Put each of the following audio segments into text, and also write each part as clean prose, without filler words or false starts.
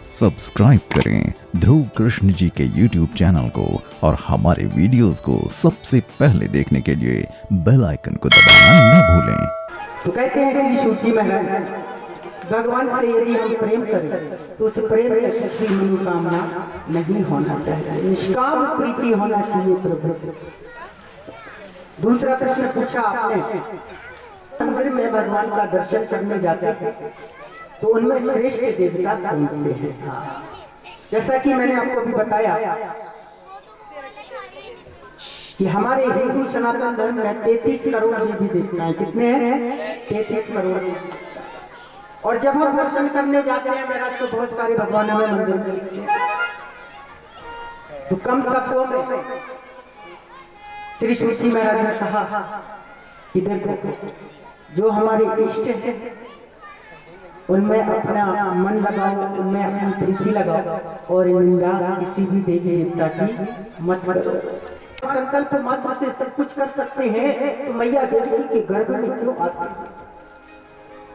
Subscribe करें ध्रुव कृष्ण जी के YouTube channel को और हमारे वीडियोस को सबसे पहले देखने के लिए बेल आइकन को दबाना न भूलें। तो कहते हैं श्री सूजी महाराज, भगवान से यदि हम प्रेम करें तो उस प्रेम में कुछ भी मनोकामना नहीं होना चाहिए, निष्काम प्रीति होना चाहिए प्रभु से। दूसरा प्रश्न पूछा आपने, मंदिर में भगवान का दर्शन करने जाते हैं तो उनमें श्रेष्ठ देवता कौन से हैं? जैसा कि मैंने आपको भी बताया कि हमारे हिंदू सनातन धर्म में 33 करोड़ देवी देवता हैं। कितने हैं? 33 करोड़। और जब हम दर्शन करने जाते हैं मेरा तो बहुत सारे भगवान हमें मंदिर में लिखते हैं, तो कम सबको में श्री सूजी महाराज ने कहा कि देखो, जो हमारे इष्ट हैं उनमें अपना मन लगाओ, उनमें अपनी प्रीति लगाओ और निंदा किसी भी देवी देवता की मत करो। संकल्प मात्र से सब कुछ कर सकते हैं तो मैया देवी के गर्भ में क्यों आते हैं?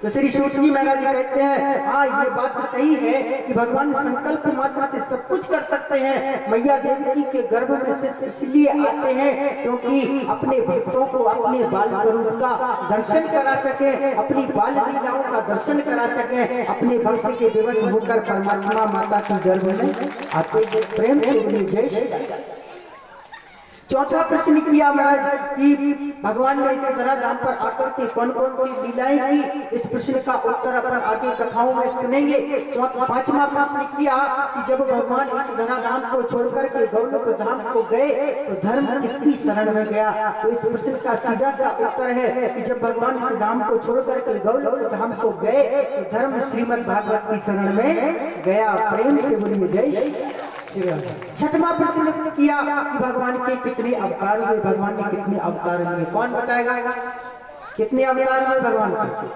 तो श्री सूजी महाराज जी कहते हैं, हाँ ये बात सही है कि भगवान संकल्प मात्र से सब कुछ कर सकते हैं। मैया देवी के गर्भ में से इसलिए आते हैं क्योंकि अपने भक्तों को अपने बाल स्वरूप का दर्शन करा सके, अपनी बाल लीलाओं का दर्शन करा सके, अपने भक्त के विवश होकर परमात्मा माता के गर्भ में आते हैं। प्रेम से जय श्री। चौथा प्रश्न किया महाराज कि भगवान ने इस धराधाम पर आकर के कौन कौन सी लीलाएं की। इस प्रश्न का उत्तर अपन आगे कथाओं में सुनेंगे। पांचवा प्रश्न किया कि जब भगवान इस धराधाम को छोड़कर के गौलोक धाम को गए तो धर्म किसकी शरण में गया? तो इस प्रश्न का सीधा सा उत्तर है कि जब भगवान इस धाम को छोड़कर के गौलोक धाम को गए तो धर्म श्रीमद् भागवत की शरण में गया। प्रेम से बोलिए जय श्री। छठवां प्रश्न किया कि भगवान के कितने अवतार हुए, भगवान ने कितने अवतार लिए? कौन बताएगा कितने अवतार हुए भगवान के?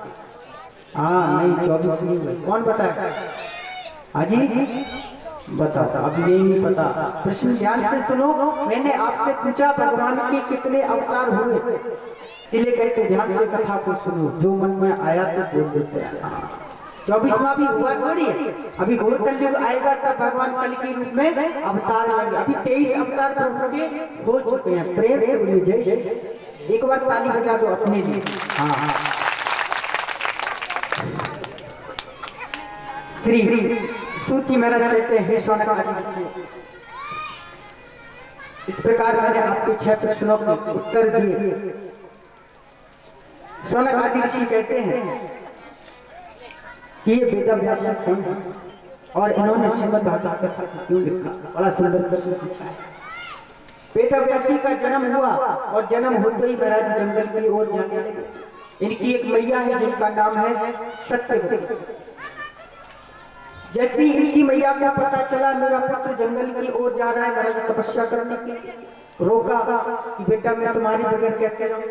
हाँ नहीं, 24 नहीं हुए। कौन बताएगा? हाजी बताओ, अब ये नहीं पता। प्रश्न ध्यान से सुनो, मैंने आपसे पूछा भगवान के कितने अवतार हुए, इसलिए कहते ध्यान से कथा को सुनो, जो मन में आया तो बोल देते हैं। 24वां भी हुआ थोड़ी है, अभी घोर कलयुग आएगा तब भगवान कल के रूप में अवतार लेंगे। अभी 23 अवतार प्रभु के हो चुके हैं। प्रेम से बोलिए जय श्री। एक बार ताली बजा दो अपने लिए। हाँ हाँ। श्री सूजी महाराज कहते हैं, शौनक आदि, इस प्रकार मैंने आपके 6 प्रश्नों के उत्तर दिए। शौनक आदि ऋषि कहते हैं ये वेदव्यास कौन है और इन्होंने श्रीमद् भागवत कथा क्यों लिखा? बड़ा सुंदर प्रश्न पूछा है। वेदव्यासी का जन्म हुआ और जन्म होते ही महाराज जंगल की ओर जाने लगे। इनकी एक मैया है जिनका नाम है सत्यवती। जैसे ही इनकी मैया को पता चला मेरा पुत्र जंगल की ओर जा रहा है महाराज तपस्या करने के लिए, रोका कि बेटा मैं तुम्हारी बगैर कैसे रहूं?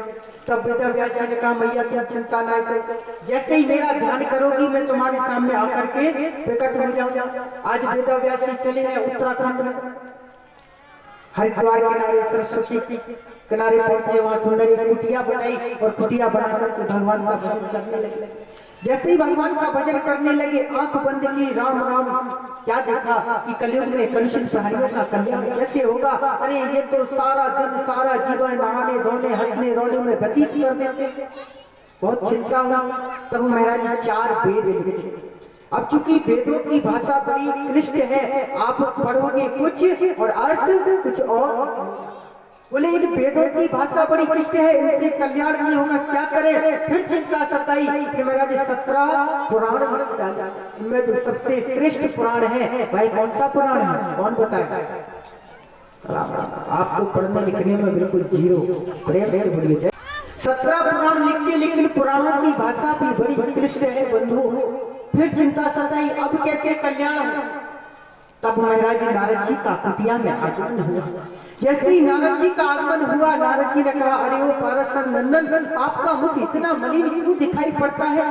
तब बेटा व्यास ने कहा, मैया तुम चिंता ना करो, जैसे ही मेरा ध्यान करोगी मैं तुम्हारे सामने आकर के प्रकट हो जाऊंगा। आज वेदा व्यास चले हैं उत्तराखंड में, हरिद्वार किनारे सरस्वती किनारे पहुंचे, वहां सुंदर एक कुटिया बनाई और कुटिया बना करके भगवान का भजन करने लगे। जैसे ही भगवान का भजन करने लगे, आंख बंद की, राम राम, क्या देखा कि कलयुग में कलुषित प्राणियों का कल्याण कैसे होगा? अरे ये तो सारा दिन सारा जीवन नहाने धोने हंसने रोने में व्यतीत कर देते। बहुत चिंता हुआ। तब महाराज 4 वेद लिखे। अब चूंकि वेदों की भाषा बड़ी क्लिष्ट है, आप पढ़ोगे कुछ और अर्थ कुछ और। बोले इन वेदों की भाषा बड़ी क्लिष्ट है, इनसे कल्याण नहीं होगा, क्या करें? फिर चिंता सताई। फिर महाराज 17 पुराण डाला। इनमें जो सबसे श्रेष्ठ पुराण है भाई कौन सा पुराण है? कौन बताए? आपको पढ़ने लिखने में बिल्कुल जीरो। प्रेम से बोलिए जय। 17 पुराण लिख के, लेकिन पुराणों की भाषा भी बड़ी क्लिष्ट है बंधु। फिर चिंता सताई, अब कैसे कल्याण हो? तब महाराज नारद जी का कुटिया में आगमन हुआ। जैसे ही नारद जी का आगमन हुआ, नारद जी ने कहा, अरे ओ पाराशर नंदन, आपका मुख इतना मलिन क्यों दिखाई पड़ता है?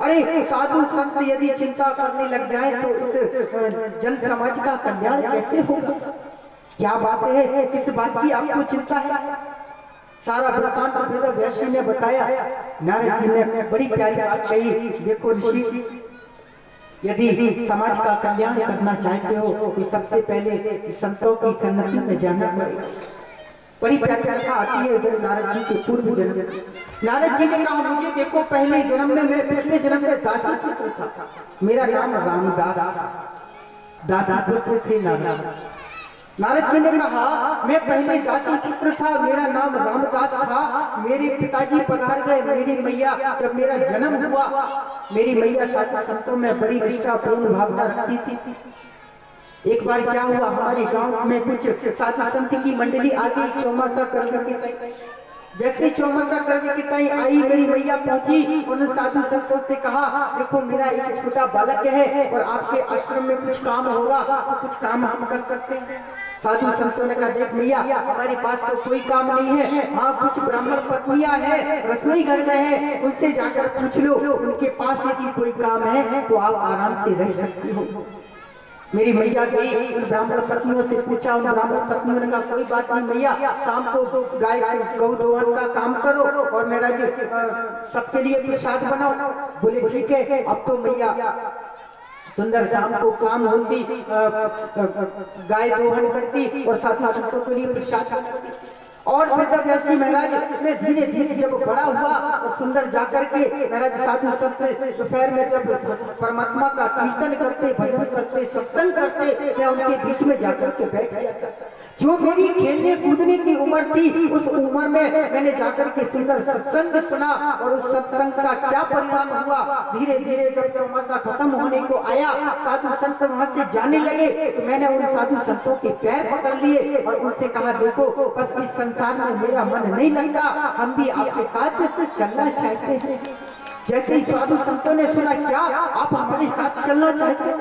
अरे साधु संत यदि चिंता करने लग जाए तो इस जन समाज का कल्याण कैसे होगा? क्या बात है, किस बात की आपको चिंता है? सारा वृत्तांत वेद व्यास ने बताया। नारद जी ने बड़ी प्यारी बात कही, देखो ऋषि यदि समाज का कल्याण करना चाहते हो तो सबसे पहले संतों की सन्नति में जाना पड़ेगा। बड़ी प्यारी कथा आती है इधर नारद जी के पूर्व जन्म। नारद जी ने कहा मुझे देखो पहले जन्म में मैं पिछले जन्म में दासी पुत्र था, मेरा नाम रामदास था, दासी पुत्र थे नारद। नारद जी ने कहा मैं पहले दासी पुत्र था, मेरा नाम रामदास था, मेरे पिताजी पधार गए, मेरी मैया जब मेरा जन्म हुआ, मेरी मैया साधु संतों में बड़ी निष्ठा प्रेम भावना रखती थी। एक बार क्या हुआ, हमारे गांव में कुछ साधु संत की मंडली आ गई चौमासा करके के तय। जैसे चौमासा करके के तय आई, मेरी मैया पहुंची, उन साधु संतों से कहा देखो मेरा एक छोटा बालक है और आपके आश्रम में कुछ काम होगा तो कुछ काम हम कर सकते हैं। साधु संतों ने कहा देख मैया हमारे पास तो कोई काम नहीं है, हाँ कुछ ब्राह्मण पत्नियां हैं रसोई घर में है, उनसे जाकर पूछ लो, उनके पास यदि कोई काम है तो आप आराम से रह सकती हो। मेरी मैया गई, उन ब्राह्मण पत्नियों से पूछा, उन ब्राह्मण पत्नियों ने कहा कोई बात नहीं मैया, शाम को गाय गौ दोहन का काम करो और मेरा जो सबके लिए प्रसाद बनाओ। बोले ठीक है। अब तो मैया सुंदर शाम को काम होती, गाय दोहन करती और साधु संतों के लिए प्रसाद बनाती। और वेद महाराज में धीरे धीरे जब बड़ा हुआ और सुंदर जाकर के महाराज साधु संत दोपहर में जब परमात्मा का कीर्तन करते, भजन करते, सत्संग करते, मैं उनके बीच में जाकर के बैठ जाता। जो मेरी खेलने कूदने की उम्र थी उस उम्र में मैंने जाकर के सुंदर सत्संग सुना और उस सत्संग का क्या परिणाम हुआ, धीरे धीरे जब चौमासा खत्म होने को आया, साधु संत वहां से जाने लगे तो मैंने उन साधु संतों के पैर पकड़ लिए और उनसे कहा देखो बस इस संसार में मेरा मन नहीं लगता, हम भी आपके साथ चलना चाहते हैं। जैसे ही साधु संतों ने सुना क्या आप हमारे साथ चलना चाहते हो,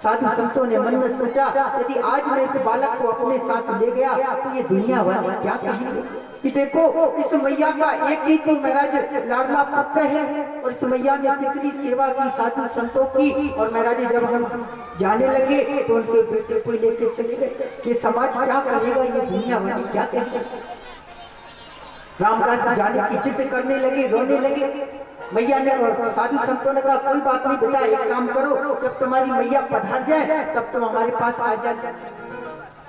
साधु संतों ने मन में सोचा यदि आज मैं इस बालक को अपने साथ ले गया तो ये दुनिया वाले क्या कहेंगे कि देखो इस मैया का एक ही तो महाराज लाडला पुत्र है और इस मैया ने कितनी सेवा की साधु संतों की। और महाराज जब हम जाने लगे तो उनके बेटे को लेकर चले गए, ये समाज क्या कहेगा, ये दुनिया वाले क्या कहेंगे। रामदास जाने की जिद करने लगे, रोने लगे। मैया ने साधु संतों ने कहा कोई बात नहीं बेटा, एक काम करो, जब तुम्हारी मैया पधार जाए तब तुम हमारे पास आ जाए।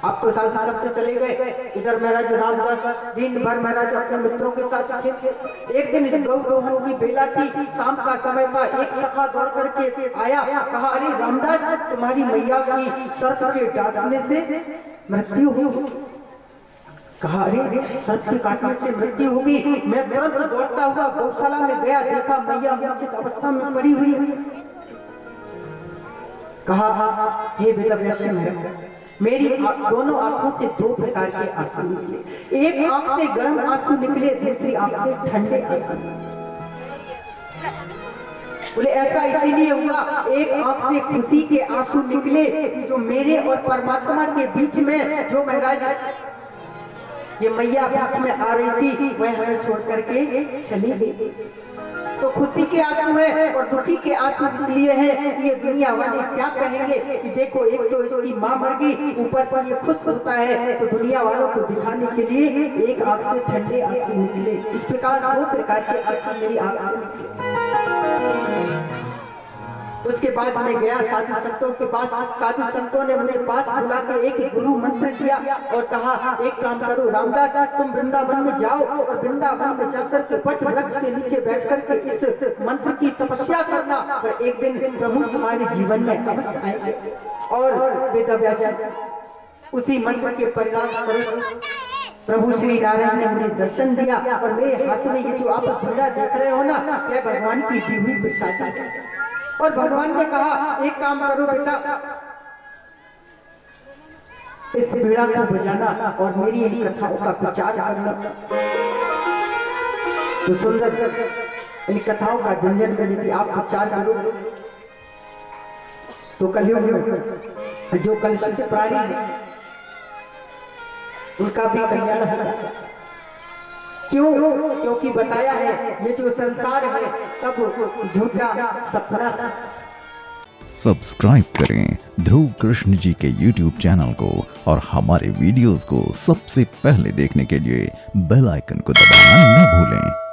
अब तो साधु संत चले गए, इधर महाराज रामदास दिन भर महाराज अपने मित्रों के साथ खेलते। एक दिन इस गौ दोहन की बेला थी, शाम का समय था, एक सखा दौड़ करके आया, कहा अरे रामदास तुम्हारी मैया की सर्प के डांसने से मृत्यु हुई। कहा अरे सर्प के काटने से मृत्यु होगी। मैं तुरंत दौड़ता हुआ गौशाला में गया, देखा मैया मूर्छित अवस्था में पड़ी हुई है। कहा हे वेदव्यास मेरी दोनों आंखों से दो प्रकार के आंसू निकले, एक आंख से गर्म आंसू निकले, दूसरी आंख से ठंडे आंसू। बोले ऐसा इसीलिए हुआ, एक आंख से खुशी के आंसू निकले जो मेरे और परमात्मा के बीच में जो महाराज ये मैया बीच में आ रही थी वह हमें छोड़ करके चली गई। तो खुशी के आंसू है और दुखी के आंसू इसलिए है कि ये दुनिया वाले क्या कहेंगे कि देखो एक तो इसकी मां मर गई, ऊपर से ये खुश होता है, तो दुनिया वालों को दिखाने के लिए एक आंख से ठंडे आंसू निकले। इस प्रकार दो प्रकार के आंसू मेरी आंख से निकले। उसके बाद मैं गया साधु संतों के पास, साधु संतों ने मुझे पास बुला के एक गुरु मंत्र दिया और कहा एक काम करो रामदास, तुम वृंदावन में जाओ और वृंदावन में जाकर के वट वृक्ष के नीचे बैठ कर के इस मंत्र की तपस्या करना, और एक दिन प्रभु तुम्हारे जीवन में अवश्य आएंगे। और वेदव्यास उसी मंत्र के परिणाम स्वरूप प्रभु श्री नारायण ने मुझे दर्शन दिया और मेरे हाथ में ये जो आप पीड़ा देख रहे हो ना, क्या भगवान की दी हुई प्रसादी है। और भगवान ने कहा एक काम करो बेटा, इस पीड़ा को बजाना और मेरी इन कथाओं का प्रचार करना। तो सुंदर इन कथाओं का झंझट में यदि आप प्रचार करोगे तो कलयुग में जो कलुषित प्राणी है उनका भी कल्याण हो जाएगा। क्यों? क्योंकि बताया है ये जो संसार है सब झूठा सपना था। सब्सक्राइब करें ध्रुव कृष्ण जी के YouTube चैनल को और हमारे वीडियोस को सबसे पहले देखने के लिए बेल आइकन को दबाना न भूलें।